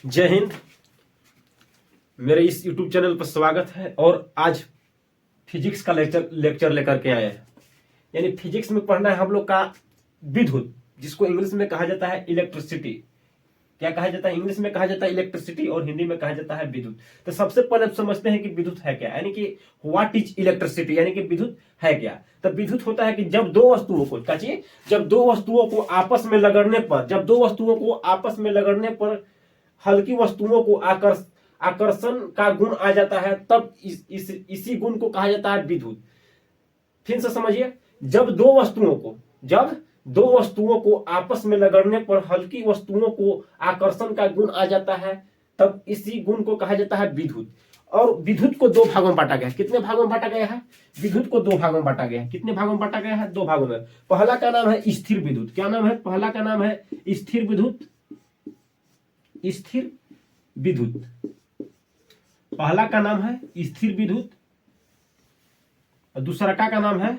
जय हिंद। मेरे इस YouTube चैनल पर स्वागत है और आज फिजिक्स का लेक्चर लेकर के आए हैं। यानी फिजिक्स में पढ़ना है हम लोग का विद्युत, जिसको इंग्लिश में कहा जाता है इलेक्ट्रिसिटी। क्या कहा जाता है? इंग्लिश में कहा जाता है इलेक्ट्रिसिटी और हिंदी में कहा जाता है विद्युत। तो सबसे पहले आप समझते हैं कि विद्युत है क्या, यानी कि व्हाट इज इलेक्ट्रिसिटी, यानी कि विद्युत है क्या। तो विद्युत होता है कि जब दो वस्तुओं को आपस में लगड़ने पर हल्की वस्तुओं को आकर्षण का गुण आ जाता है, तब इसी गुण को कहा जाता है विद्युत। फिर से समझिए, जब दो वस्तुओं को आपस में लगड़ने पर हल्की वस्तुओं को आकर्षण का गुण आ जाता है, तब इसी गुण को कहा जाता है विद्युत। और विद्युत को दो भागों में बांटा गया है। कितने भागों में बांटा गया है? विद्युत को दो भागों में बांटा गया है। कितने भागों में बांटा गया है? दो भागों में। पहला का नाम है स्थिर विद्युत। क्या नाम है? पहला का नाम है स्थिर विद्युत। स्थिर विद्युत, पहला का नाम है स्थिर विद्युत और दूसरा का नाम है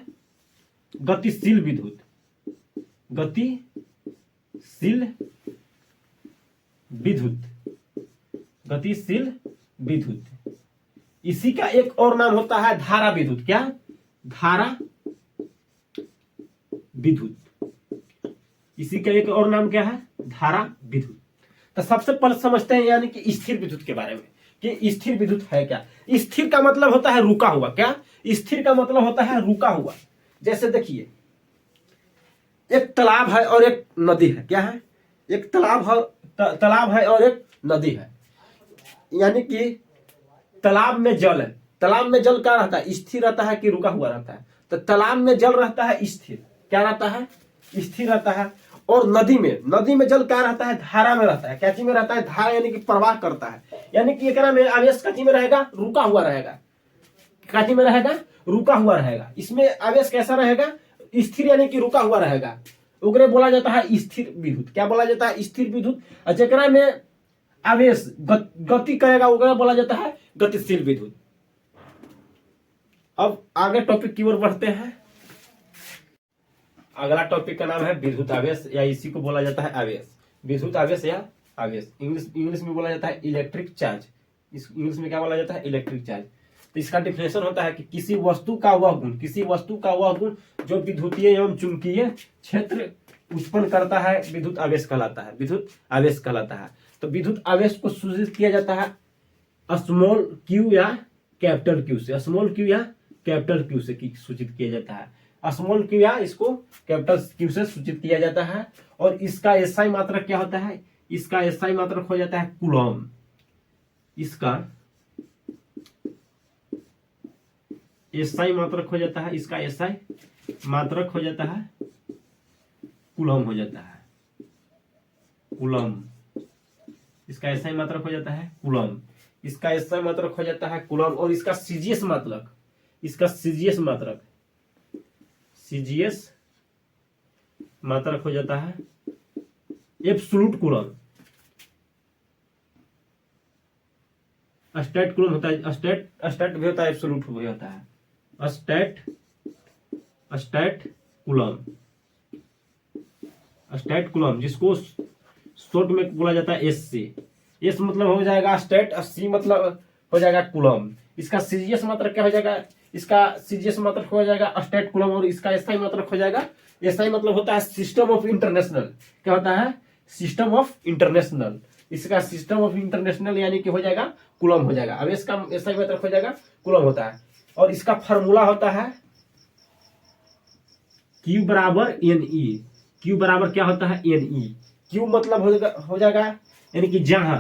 गतिशील विद्युत। गतिशील विद्युत। इसी का एक और नाम होता है धारा विद्युत। क्या? धारा विद्युत। इसी का एक और नाम क्या है? धारा विद्युत। तो सबसे पहले समझते हैं यानी कि स्थिर विद्युत के बारे में कि स्थिर विद्युत है क्या। स्थिर का मतलब होता है रुका हुआ। क्या? स्थिर का मतलब होता है रुका हुआ। जैसे देखिए, एक तालाब है और एक नदी है। क्या है? एक तालाब है और एक नदी है। यानी कि तालाब में जल है। तालाब में जल क्या रहता है? स्थिर रहता है कि रुका हुआ रहता है? तो तालाब में जल रहता है स्थिर। क्या रहता है? स्थिर रहता है। और नदी में जल क्या रहता है? धारा में रहता है। क्या चीज में रहता है? धारा, यानी कि प्रवाह करता है। यानी कि एकरा में आवेश का चीज में रहेगा? रुका हुआ रहेगा। क्या चीज में रहेगा? रुका हुआ रहेगा। इसमें आवेश कैसा रहेगा? स्थिर, यानी कि रुका हुआ रहेगा। ओकरे बोला जाता है स्थिर विद्युत। क्या बोला जाता है? स्थिर विद्युत। और जेकरा में आवेश गति करेगा ओकरा बोला जाता है गतिशील विद्युत। अब आगे टॉपिक की ओर बढ़ते हैं। अगला टॉपिक का नाम है विद्युत आवेश, या इसी को बोला जाता है आवेश। विद्युत आवेश या आवेश इंग्लिश में बोला जाता है इलेक्ट्रिक चार्ज। इंग्लिश में क्या बोला जाता है? Electric charge. तो इसका डिफिनेशन होता है कि किसी वस्तु का वह गुण जो विद्युतीय एवं चुंबकीय क्षेत्र उत्पन्न करता है, विद्युत आवेश कहलाता है। तो विद्युत आवेश को सूचित किया जाता है स्मॉल क्यू या कैपिटल क्यू से। स्मॉल क्यू या कैपिटल क्यू से सूचित किया जाता है। स्मॉल क्यू या इसको कैपिटल क्यू से सूचित किया जाता है। और इसका एसआई मात्रक क्या होता है? इसका एसआई मात्रक हो जाता है कूलम। इसका एसआई मात्रक हो जाता है कूलम हो जाता है। कूलम, इसका एसआई मात्रक हो जाता है कूलम। इसका एसआई मात्रक हो जाता है कूलम। और इसका सीजीएस मात्रक हो जाता है एब्सोल्यूट कूलम। स्टैट कूलम होता है, स्टैट भी होता है, एब्सोल्यूट भी होता है। स्टैट कूलम, जिसको शॉर्ट में बोला जाता है एस से। एस मतलब हो जाएगा स्टैट और सी मतलब हो जाएगा कूलम। इसका सीजीएस मात्रक क्या हो जाएगा? इसका सीजीएस मात्रक हो जाएगा स्टैट कूलम। और इसका एसआई मात्रक हो जाएगा, एसआई मतलब होता है सिस्टम ऑफ इंटरनेशनल। क्या होता है? System of international. इसका सिस्टम ऑफ इंटरनेशनल यानी कि हो जाएगा कूलम हो जाएगा। अब इसका एसआई मात्रक हो जाएगा कूलम होता है। और इसका फार्मूला होता है Q बराबर NE। Q बराबर क्या होता है? NE। Q मतलब हो जाएगा यानी कि जहां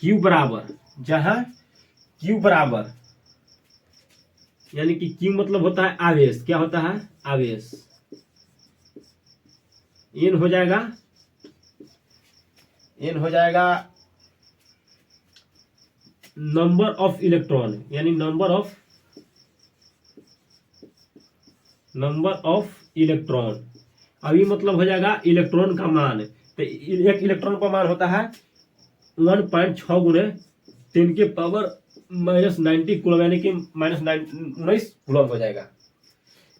Q बराबर यानी कि Q मतलब होता है आवेश। क्या होता है? आवेश। N हो जाएगा नंबर ऑफ इलेक्ट्रॉन, यानी नंबर ऑफ इलेक्ट्रॉन। अभी मतलब हो जाएगा इलेक्ट्रॉन का मान। तो एक इलेक्ट्रॉन का मान होता है 1.6 गुणे 10 के पावर -90 कूलम, यानी कि -19 कूलम हो जाएगा।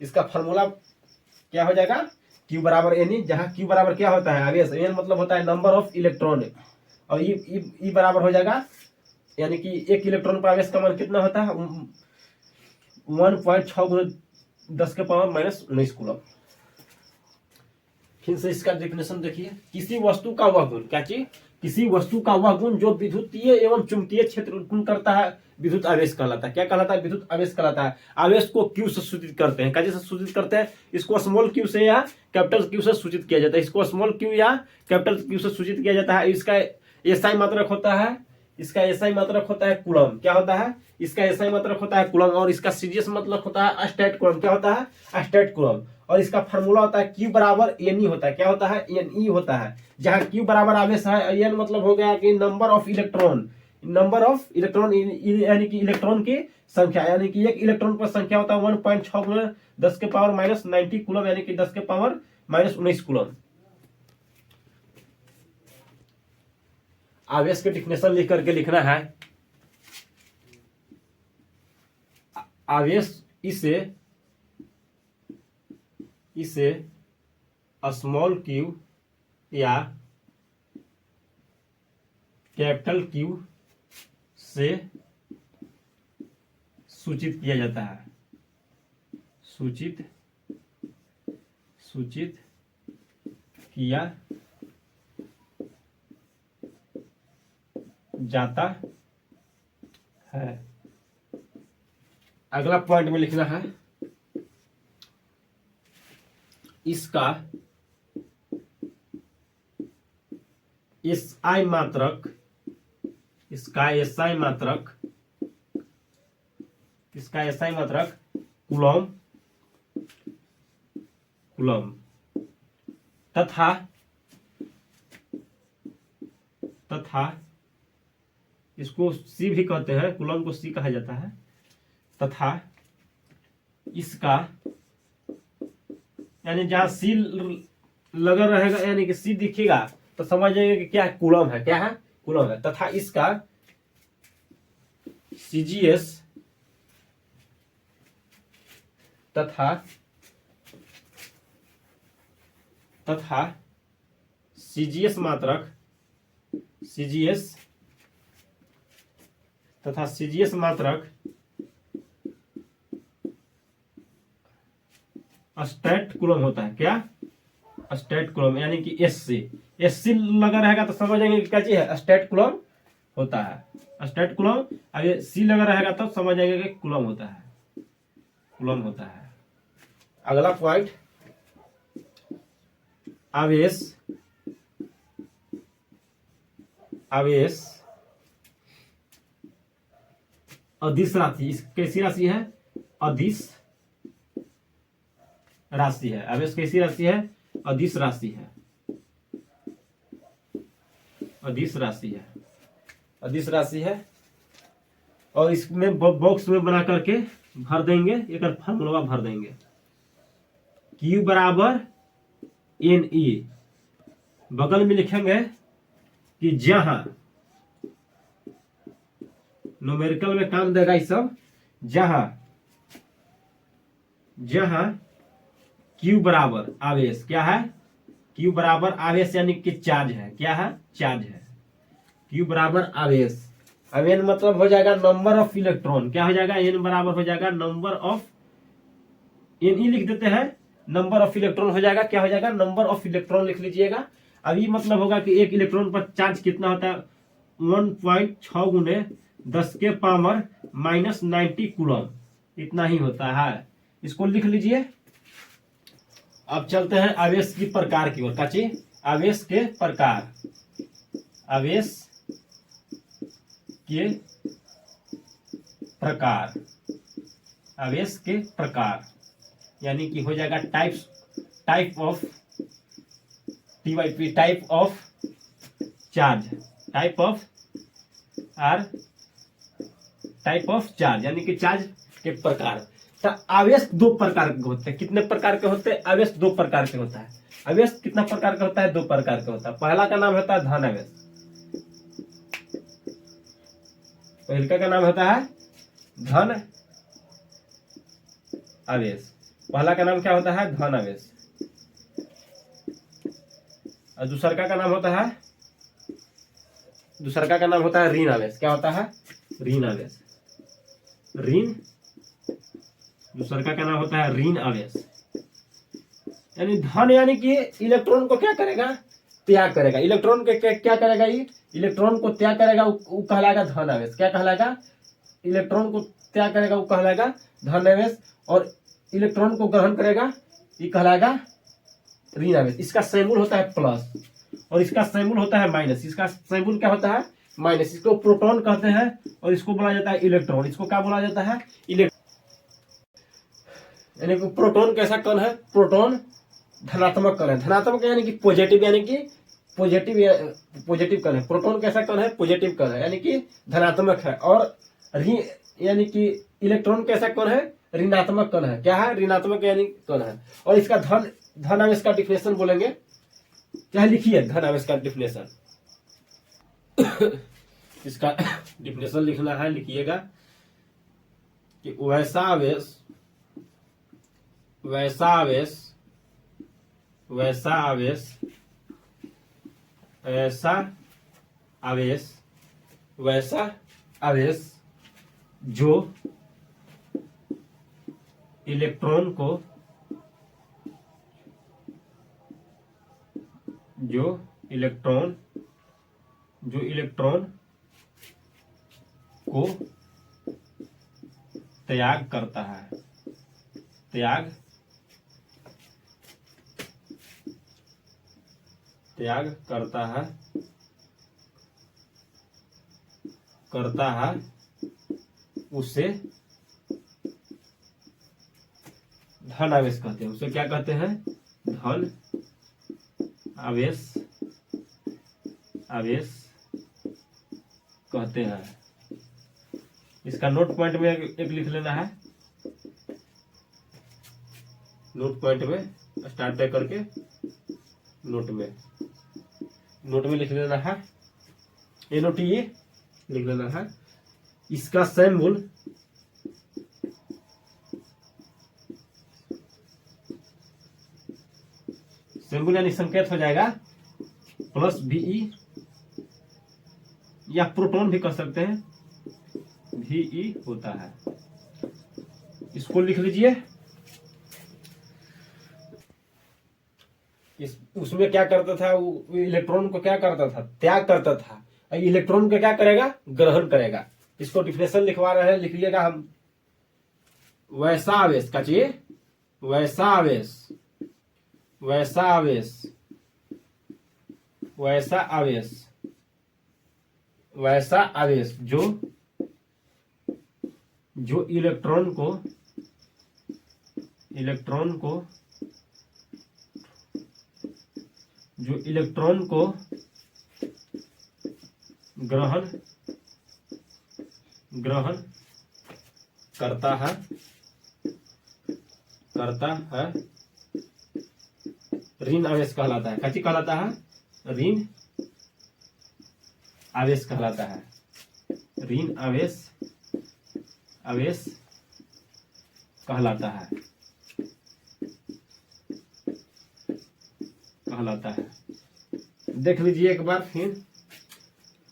इसका फार्मूला क्या हो जाएगा? Q बराबर N, जहाँ Q बराबर क्या होता है आवेश, N मतलब होता है नंबर ऑफ इलेक्ट्रॉन, और E बराबर हो जाएगा, यानी कि एक इलेक्ट्रॉन पर आवेश का मान कितना होता है 1.6 गुना 10 के पावर माइनस 19 कूलम। फिर से इसका डेफिनेशन देखिए, किसी वस्तु का वह गुण, क्या चीज, किसी वस्तु का वह गुण जो विद्युतीय एवं चुंबकीय क्षेत्र उत्पन्न करता है विद्युत आवेश कहलाता है। क्या कहलाता है, विद्युत आवेश कहलाता है। आवेश को क्यू से सूचित करते हैं, कैसे सूचित करते हैं, इसको स्मॉल क्यू से या कैपिटल क्यू से सूचित किया जाता है। इसको स्मॉल क्यू या कैपिटल क्यू से सूचित किया जाता है। इसका एसआई मात्रक होता है, इसका एसआई मात्रक होता है कूलम। क्या होता है, इसका एसआई मात्रक होता है कूलम, और इसका सीजीएस मतलब होता है स्टैट कूलम। क्या होता है, स्टैट कूलम। और इसका फार्मूला होता है Q बराबर NE होता है। क्या होता है, NE होता है। जहां Q बराबर आवेश है, N मतलब हो गया कि number of electron, number of electron यानी कि इलेक्ट्रॉन की संख्या, यानी कि एक इलेक्ट्रॉन पर संख्या होता है 1.6 गुना 10 के पावर माइनस 90 कूलम, यानी कि 10 के पावर माइनस 19 कूलम। आवेश के डिफिनेशन लिख करके लिखना है, आवेश इसे स्मॉल क्यू या कैपिटल क्यू से सूचित किया जाता है, सूचित किया जाता है। अगला पॉइंट में लिखना है, इसका एसआई मात्रक, इसका एसआई मात्रक कूलम तथा इसको सी भी कहते हैं, कूलम को सी कहा जाता है। तथा इसका, यानी जहां सी लगा रहेगा, यानी कि सी दिखेगा तो समझ जाएंगे कि क्या है, कूलम है। क्या है, कूलम है। तथा इसका सीजीएस तथा सीजीएस मात्रक स्टैट कूलम होता है। क्या, स्टैट कूलम, यानी कि एससी लगा रहेगा तो समझ जाएंगे कि क्या चीज है, स्टैट कूलम होता है। स्टैट कूलम, अब ये सी लगा रहेगा तो समझ जाएंगे कि कूलम होता है। अगला पॉइंट, आवेश अदिश राशि, कैसी राशि है, अदिश राशि है। आवेश कैसी राशि है, अदिश राशि है। और इसमें बॉक्स में बना करके भर देंगे, एक फार्मूला भर देंगे, Q बराबर NE। बगल में लिखेंगे कि जहां, न्यूमेरिकल में काम देगा ये सब, जहां Q बराबर आवेश, क्या है, Q बराबर आवेश यानी कि चार्ज है। क्या है, चार्ज है। Q बराबर आवेश, अब N मतलब हो जाएगा नंबर ऑफ इलेक्ट्रॉन। क्या हो जाएगा, N बराबर हो जाएगा नंबर ऑफ, NE लिख देते हैं, नंबर ऑफ इलेक्ट्रॉन हो जाएगा। क्या हो जाएगा, नंबर ऑफ इलेक्ट्रॉन लिख लीजिएगा। अब ये मतलब होगा कि एक इलेक्ट्रॉन पर चार्ज कितना होता है, 1.6 गुने 10 के पावर माइनस 90 कूलम, इतना ही होता है। इसको लिख लीजिए। अब चलते हैं आवेश की प्रकार की ओर। काची, आवेश के प्रकार, आवेश के प्रकार, यानी कि हो जाएगा type of TYP, type of charge, यानी कि चार्ज के प्रकार। तो आवेश दो प्रकार के होते हैं। कितने प्रकार के होते हैं, आवेश दो प्रकार के होता है। आवेश कितना प्रकार का होता है, दो प्रकार का होता है। पहला का नाम होता है धन आवेश, पहला का नाम होता है धन आवेश। पहला का नाम क्या होता है, धन आवेश। और दूसरका का नाम होता है, दूसरका का नाम होता है ऋण आवेश। क्या होता है? ऋण आवेश। ऋण, दूसरका का नाम होता है ऋण आवेश। यानी धन यानी कि इलेक्ट्रॉन को क्या करेगा? त्याग करेगा। इलेक्ट्रॉन के क्या करेगा? ये इलेक्ट्रॉन को त्याग करेगा, वो कहलाएगा धन आवेश। क्या कहलाएगा? इलेक्ट्रॉन को त्याग करेगा, वो कहलाएगा धन आवेश। और इलेक्ट्रॉन को ग्रहण करेगा, ये कहलाएगा ऋण आवेश। इसका सैंबल होता है प्लस और इसका सैंबल होता है माइनस। इसका सैंबल क्या होता है? माइनस। इसको प्रोटॉन कहते हैं और इसको बोला जाता है इलेक्ट्रॉन। इसको क्या बोला जाता है? यानी कि प्रोटॉन कैसा कण है? प्रोटॉन धनात्मक कण है। धनात्मक यानी कि पॉजिटिव, यानी कि पॉजिटिव कण है। प्रोटॉन कैसा कण है? पॉजिटिव कण है, यानी कि धनात्मक है। और यानी कि इलेक्ट्रॉन कैसा कण है? ऋणात्मक कण है। क्या है? ऋणात्मक यानी कण है। और इसका धन आवेश का डिफिनेशन बोलेंगे। क्या लिखिए धन आवेश का डिफिनेशन? इसका डिफिनेशन लिखना है, लिखिएगा कि वैसा आवेश, वैसा आवेश, वैसा आवेश, ऐसा आवेश, वैसा आवेश जो इलेक्ट्रॉन को, जो इलेक्ट्रॉन को त्याग करता है, त्याग करता है उसे धन आवेश कहते हैं। उसे क्या कहते हैं? धन आवेश कहते हैं। इसका नोट पॉइंट में एक लिख लेना है। नोट पॉइंट में स्टार्ट पे करके नोट में लिख लेना है। NOT ये लिख लेना है। इसका सैंबल यानी संकेत हो जाएगा प्लस VE, या प्रोटॉन भी कह सकते हैं, VE होता है। इसको लिख लीजिए। उसमें क्या करता था? वो इलेक्ट्रॉन को क्या करता था? त्याग करता था। इलेक्ट्रॉन को क्या करेगा? ग्रहण करेगा। इसको डिफिनेशन लिखवा रहे हैं, लिखिएगा हम। वैसा आवेश का चाहिए, वैसा आवेश, वैसा आवेश, वैसा आवेश, वैसा आवेश जो इलेक्ट्रॉन को ग्रहण करता है ऋण आवेश कहलाता है। क्या कहलाता है? ऋण आवेश कहलाता है। ऋण आवेश कहलाता है। देख लीजिए एक बार फिर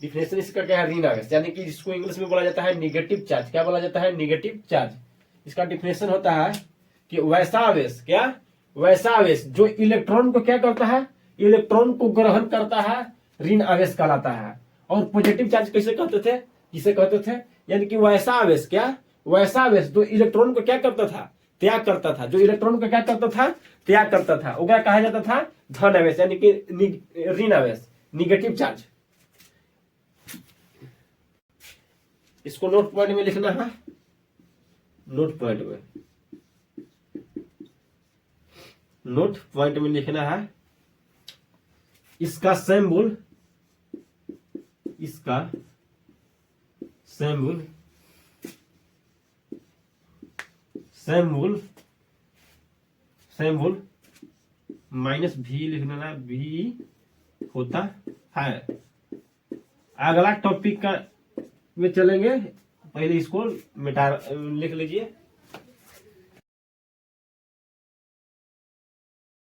डिफिनेशन इसका क्या है? ऋण आवेश, यानी कि जिसको इंग्लिश में बोला जाता है निगेटिव चार्ज। क्या बोला जाता है? Negative charge. इसका डिफिनेशन होता है कि वैसा आवेश, क्या? वैसा आवेश जो इलेक्ट्रॉन को क्या करता है? इलेक्ट्रॉन को ग्रहण करता है, ऋण आवेश कहलाता है। और पॉजिटिव चार्ज कैसे कहते थे? किसे कहते थे? यानी कि वैसा आवेश, क्या? वैसा आवेश जो इलेक्ट्रॉन को क्या करता था? त्याग करता था। जो इलेक्ट्रॉन को क्या करता था? त्याग करता था। वह कहा जाता था धन आवेश, यानी कि ऋण आवेश, निगेटिव चार्ज। इसको नोट पॉइंट में लिखना है। नोट पॉइंट में लिखना है। इसका सैंबल माइनस V लिख लेना, V होता है। अगला टॉपिक का में चलेंगे, पहले इसको मिटा लिख लीजिए।